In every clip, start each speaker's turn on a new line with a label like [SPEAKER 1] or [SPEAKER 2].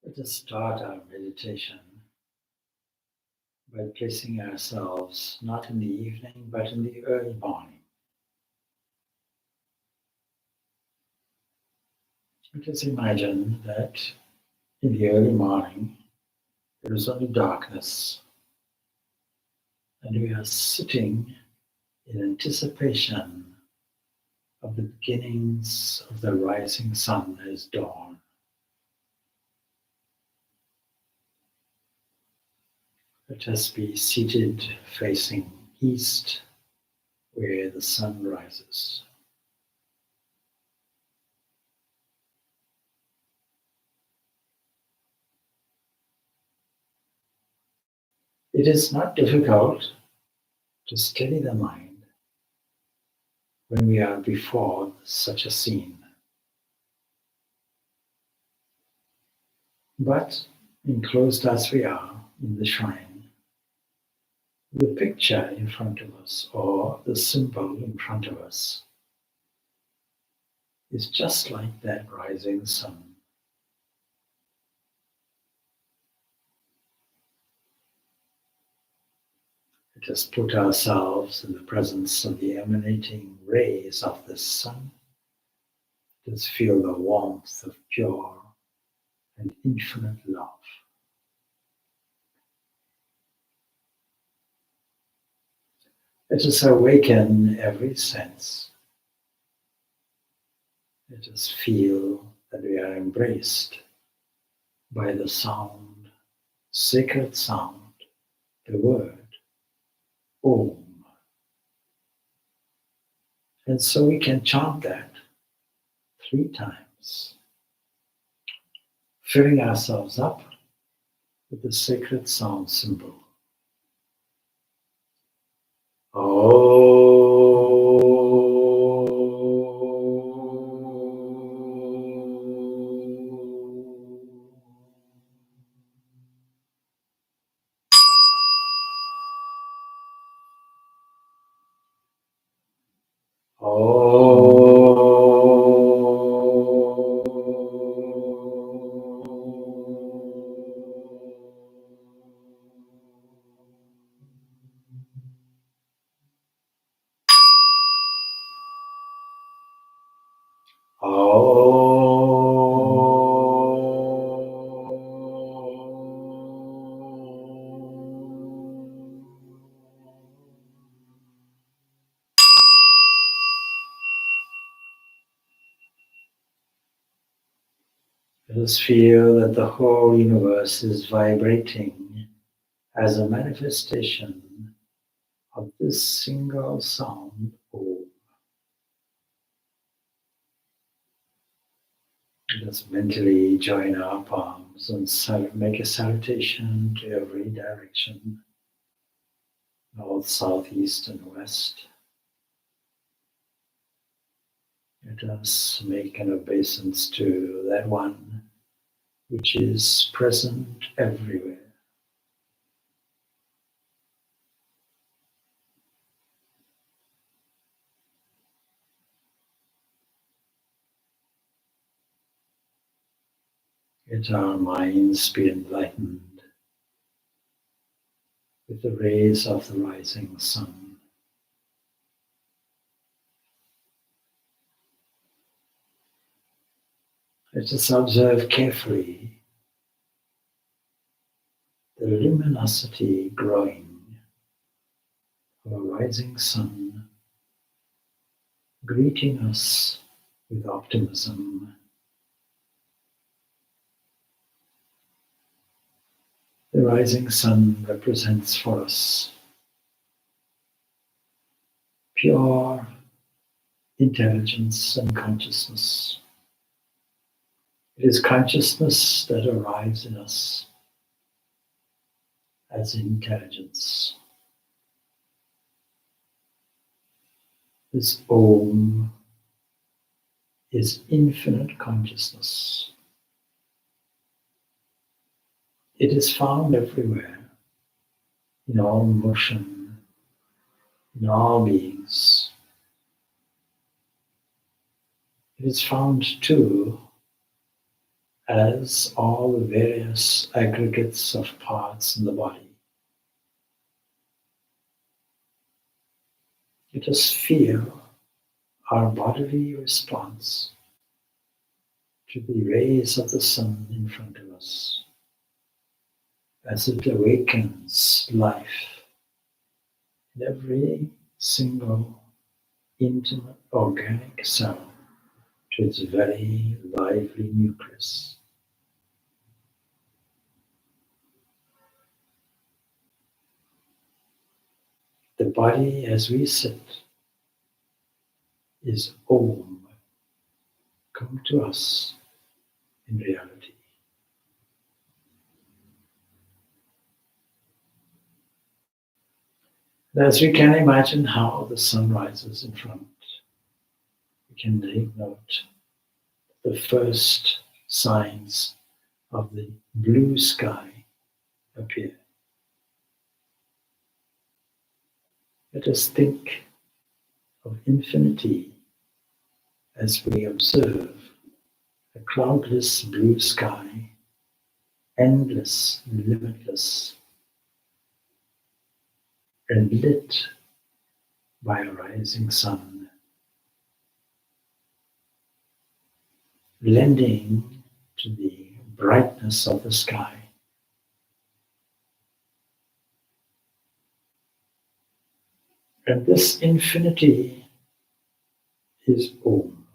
[SPEAKER 1] Let us start our meditation by placing ourselves not in the evening but in the early morning. Let us imagine that in the early morning there is only darkness and we are sitting in anticipation of the beginnings of the rising sun as dawn. Let us be seated facing east where the sun rises. It is not difficult to steady the mind when we are before such a scene. But enclosed as we are in the shrine, the picture in front of us or the symbol in front of us is just like that rising sun. Let us put ourselves in the presence of the emanating rays of the sun. Let us feel the warmth of pure and infinite love. Let us awaken every sense. Let us feel that we are embraced by the sound, sacred sound, the word, Om. And so we can chant that 3 times, filling ourselves up with the sacred sound symbol. Let us feel that the whole universe is vibrating as a manifestation of this single sound, Om. Let us mentally join our palms and make a salutation to every direction, north, south, east, and west. Let us make an obeisance to that one which is present everywhere. Let our minds be enlightened with the rays of the rising sun. Let us observe carefully the luminosity growing of a rising sun, greeting us with optimism. The rising sun represents for us pure intelligence and consciousness. It is consciousness that arrives in us as intelligence. This Om is infinite consciousness. It is found everywhere, in all motion, in all beings. It is found too as all the various aggregates of parts in the body. Let us feel our bodily response to the rays of the sun in front of us as it awakens life in every single intimate organic cell to its very lively nucleus. The body as we sit is Om, come to us in reality. As we can imagine how the sun rises in front, we can take note the first signs of the blue sky appear. Let us think of infinity as we observe a cloudless blue sky, endless, limitless, and lit by a rising sun, lending to the brightness of the sky. And this infinity is Om.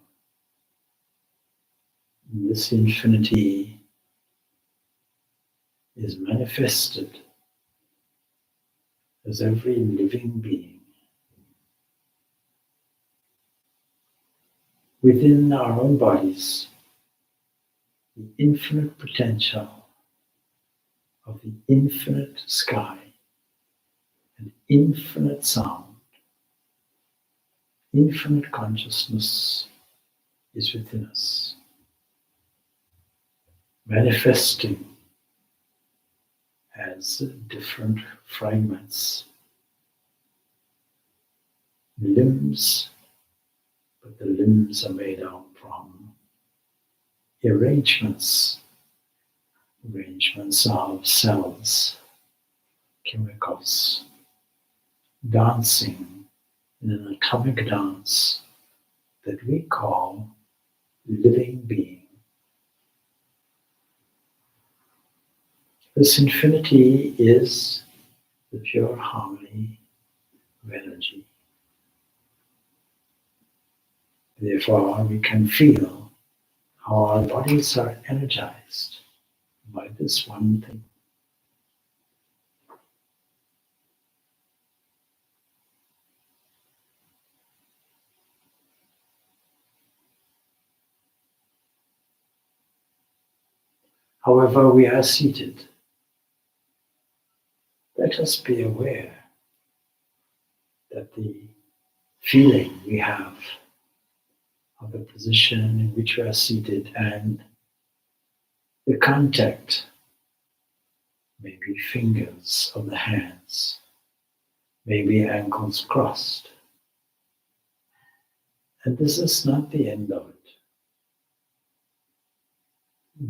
[SPEAKER 1] This infinity is manifested as every living being. Within our own bodies, the infinite potential of the infinite sky and infinite sound, infinite consciousness is within us, manifesting as different fragments, limbs, but the limbs are made out from arrangements of cells, chemicals, dancing in an atomic dance that we call living being. This infinity is the pure harmony of energy. Therefore, we can feel how our bodies are energized by this one thing. However, we are seated. Let us be aware that the feeling we have of the position in which we are seated and the contact, maybe fingers of the hands, maybe ankles crossed. And this is not the end of it.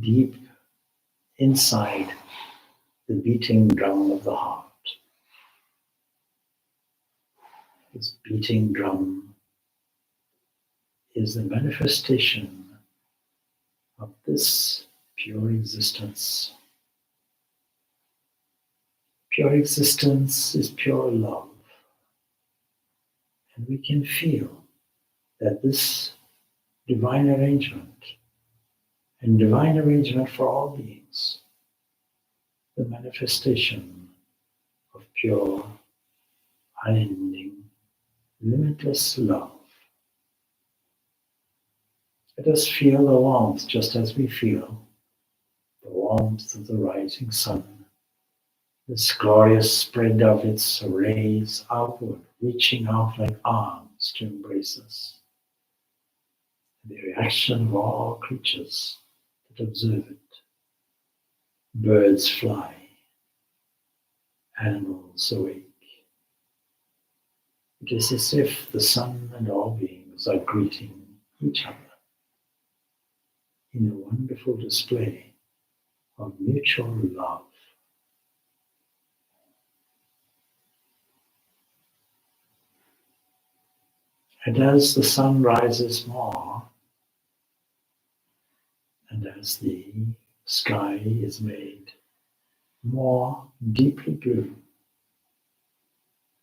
[SPEAKER 1] Deep inside the beating drum of the heart, this beating drum is the manifestation of this pure existence. Pure existence is pure love. And we can feel that this divine arrangement, and divine arrangement for all beings, the manifestation of pure, unending, limitless love. Let us feel the warmth just as we feel the warmth of the rising sun, this glorious spread of its rays outward, reaching out like arms to embrace us. The reaction of all creatures that observe it. Birds fly, animals awake. It is as if the sun and all beings are greeting each other in a wonderful display of mutual love. And as the sun rises more, and as the sky is made more deeply blue,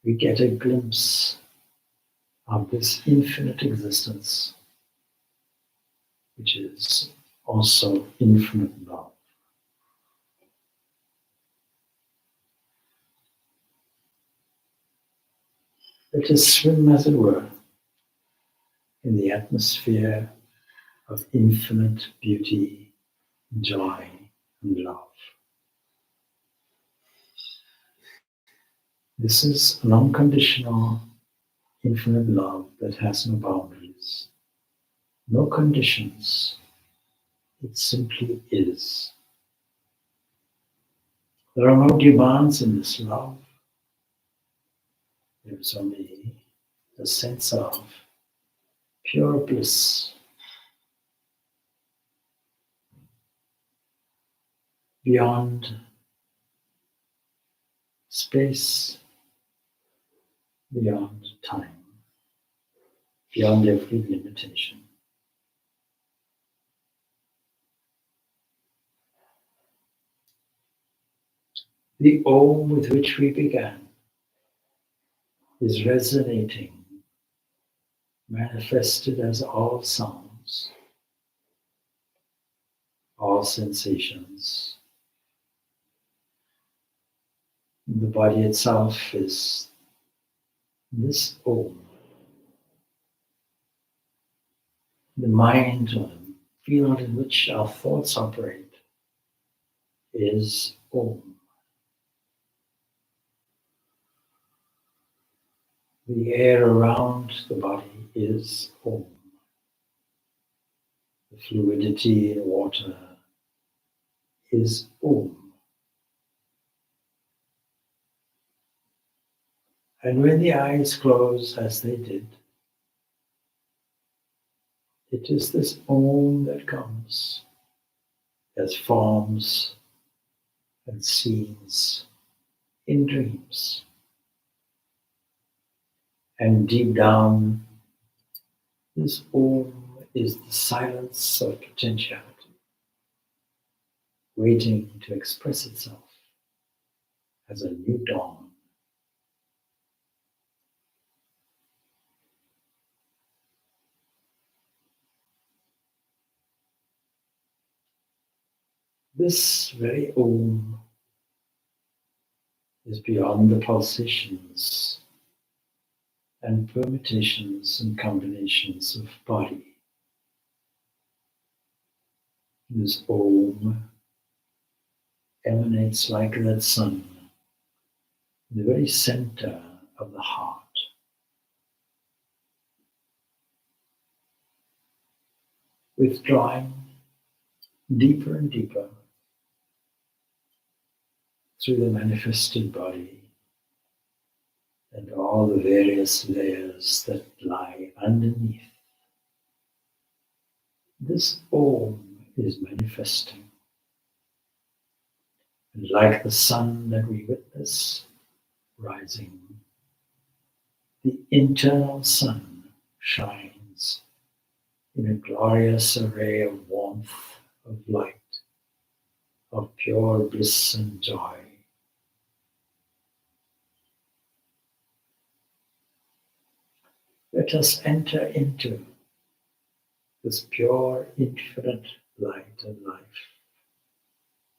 [SPEAKER 1] we get a glimpse of this infinite existence, which is also infinite love. Let us swim, as it were, in the atmosphere of infinite beauty, joy, and love. This is an unconditional, infinite love that has no boundaries, no conditions. It simply is. There are no demands in this love. There is only a sense of pure bliss, beyond space, beyond time, beyond every limitation. The Om with which we began is resonating, manifested as all sounds, all sensations. The body itself is this Om. The mind, or the field in which our thoughts operate, is Om. The air around the body is Om. The fluidity in water is Om. And when the eyes close, as they did, it is this Om that comes as forms and scenes in dreams. And deep down, this Om is the silence of potentiality, waiting to express itself as a new dawn. This very Om is beyond the pulsations and permutations and combinations of body. This Om emanates like that sun in the very center of the heart. Withdrawing deeper and deeper through the manifested body and all the various layers that lie underneath. This Om is manifesting. And like the sun that we witness rising, the internal sun shines in a glorious array of warmth, of light, of pure bliss and joy. Let us enter into this pure, infinite light and life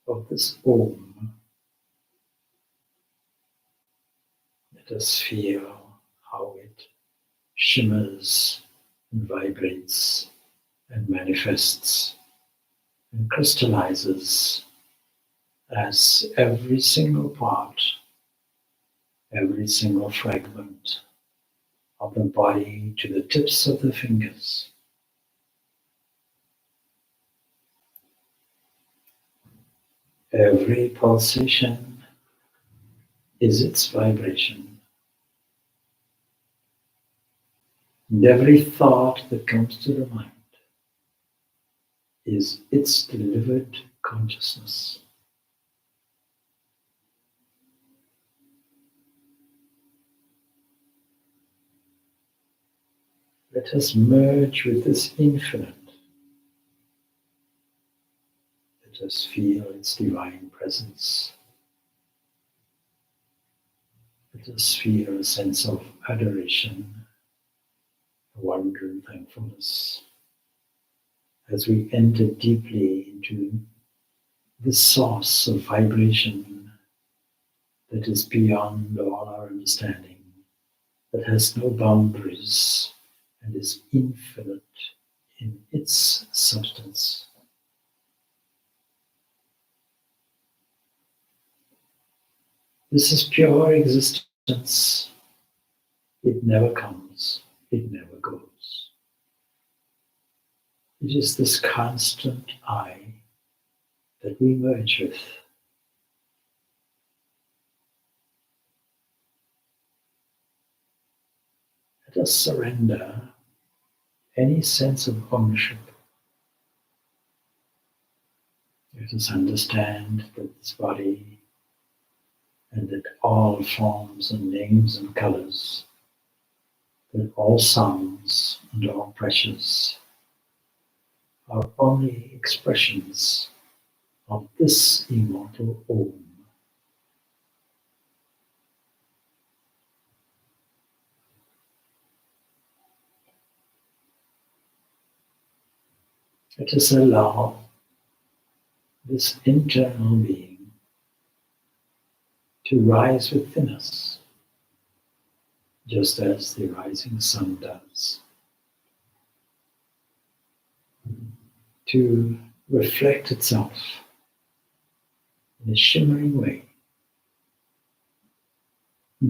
[SPEAKER 1] of this Om. Let us feel how it shimmers and vibrates and manifests and crystallizes as every single part, every single fragment of the body to the tips of the fingers. Every pulsation is its vibration. And every thought that comes to the mind is its delivered consciousness. Let us merge with this infinite. Let us feel its divine presence. Let us feel a sense of adoration, wonder and thankfulness as we enter deeply into the source of vibration that is beyond all our understanding, that has no boundaries and is infinite in its substance. This is pure existence. It never comes, it never goes. It is this constant I that we merge with. Let us surrender any sense of ownership. Let us understand that this body and that all forms and names and colors, that all sounds and all pressures are only expressions of this immortal Om. Let us allow this internal being to rise within us, just as the rising sun does, to reflect itself in a shimmering way,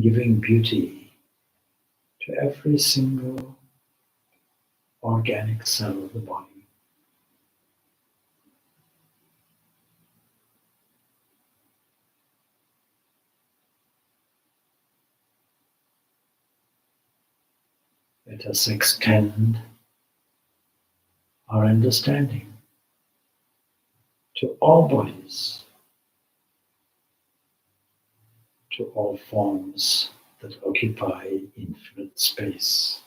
[SPEAKER 1] giving beauty to every single organic cell of the body. Let us extend our understanding to all bodies, to all forms that occupy infinite space.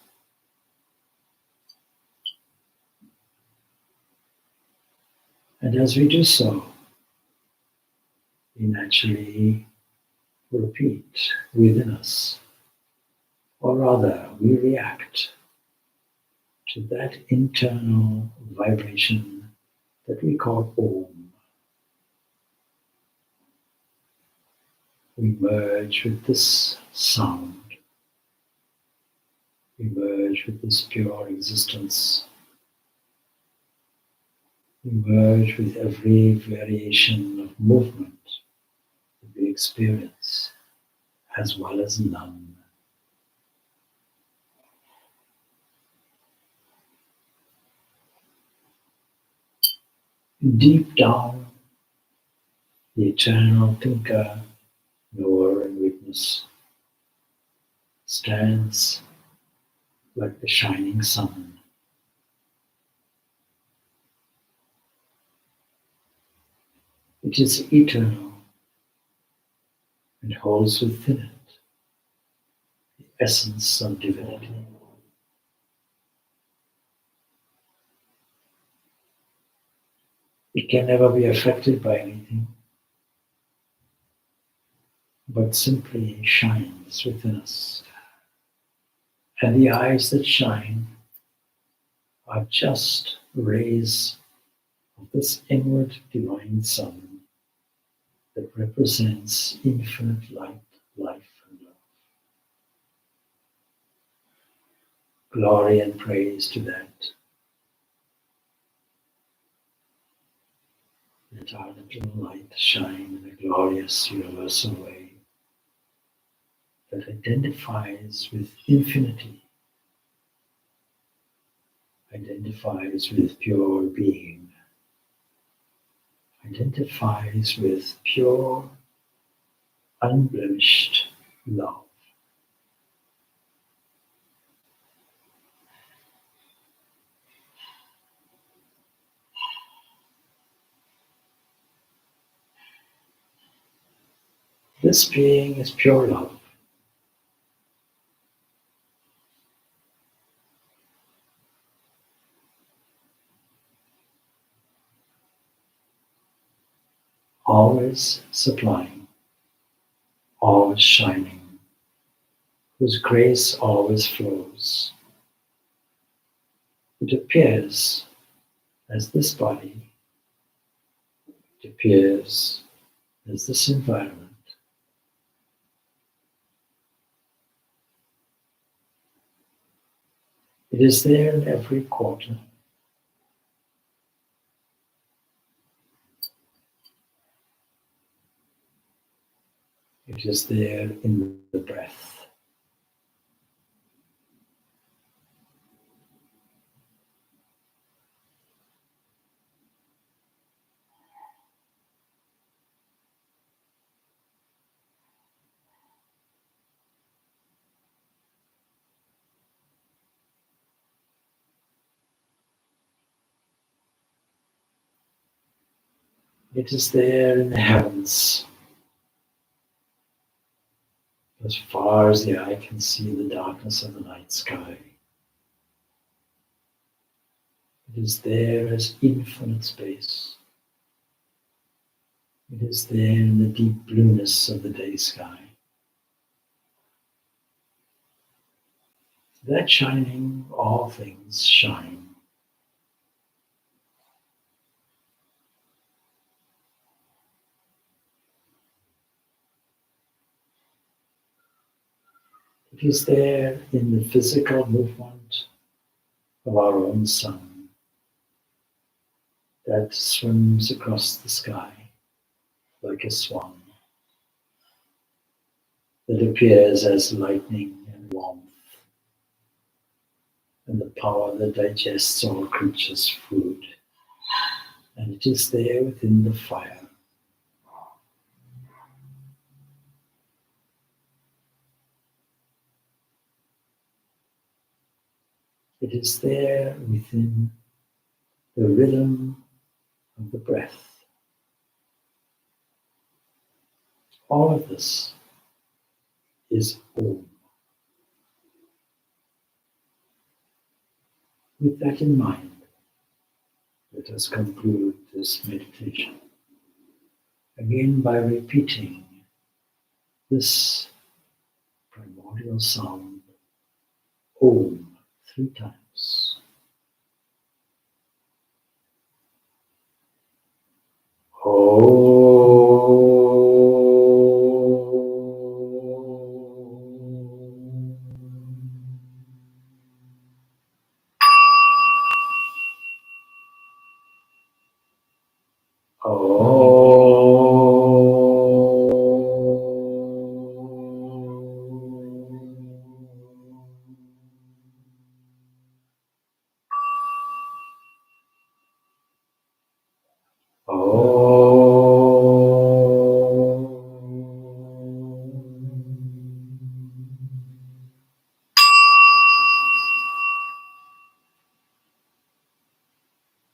[SPEAKER 1] And as we do so, we naturally repeat within us, or rather, we react to that internal vibration that we call Om. We merge with this sound. We merge with this pure existence. We merge with every variation of movement that we experience, as well as none. Deep down, the eternal thinker, knower and witness stands like the shining sun. It is eternal and holds within it the essence of divinity. It can never be affected by anything, but simply shines within us. And the eyes that shine are just rays of this inward divine sun that represents infinite light, life, and love. Glory and praise to that. Let our little light shine in a glorious universal way that identifies with infinity, identifies with pure being, identifies with pure, unblemished love. this being is pure love. Always supplying, always shining, whose grace always flows. It appears as this body, it appears as this environment. It is there in every quarter. It is there in the breath. It is there in the heavens. As far as the eye can see the darkness of the night sky. It is there as infinite space. It is there in the deep blueness of the day sky. That shining, all things shine. It is there in the physical movement of our own sun that swims across the sky like a swan, that appears as lightning and warmth, and the power that digests all creatures' food. And it is there within the fire. It is there within the rhythm of the breath. All of this is Om. With that in mind, let us conclude this meditation. Again, by repeating this primordial sound, Om, 3 times.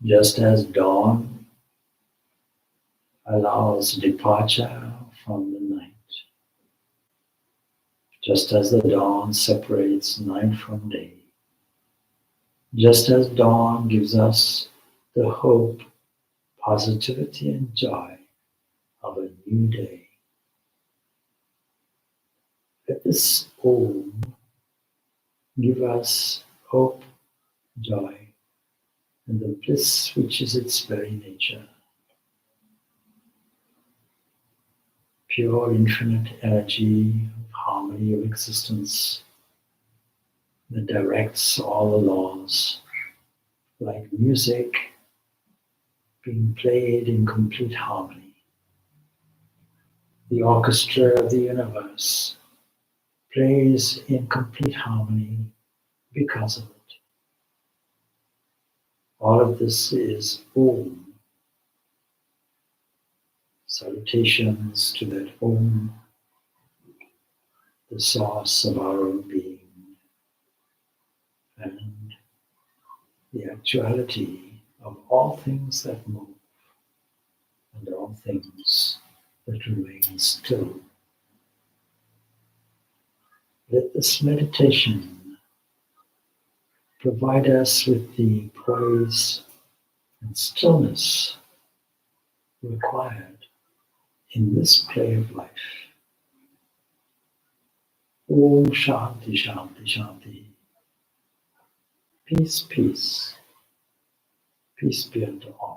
[SPEAKER 1] Just as dawn allows departure from the night, just as the dawn separates night from day, just as dawn gives us the hope, positivity, and joy of a new day, let this Om give us hope, joy, and the bliss which is its very nature. Pure infinite energy of harmony of existence that directs all the laws, like music being played in complete harmony. The orchestra of the universe plays in complete harmony because of it. All of this is Om. Salutations to that Om, the source of our own being, and the actuality of all things that move and all things that remain still Let this meditation provide us with the poise and stillness required in this play of life. Om Shanti Shanti Shanti. Peace, peace. Peace be unto all.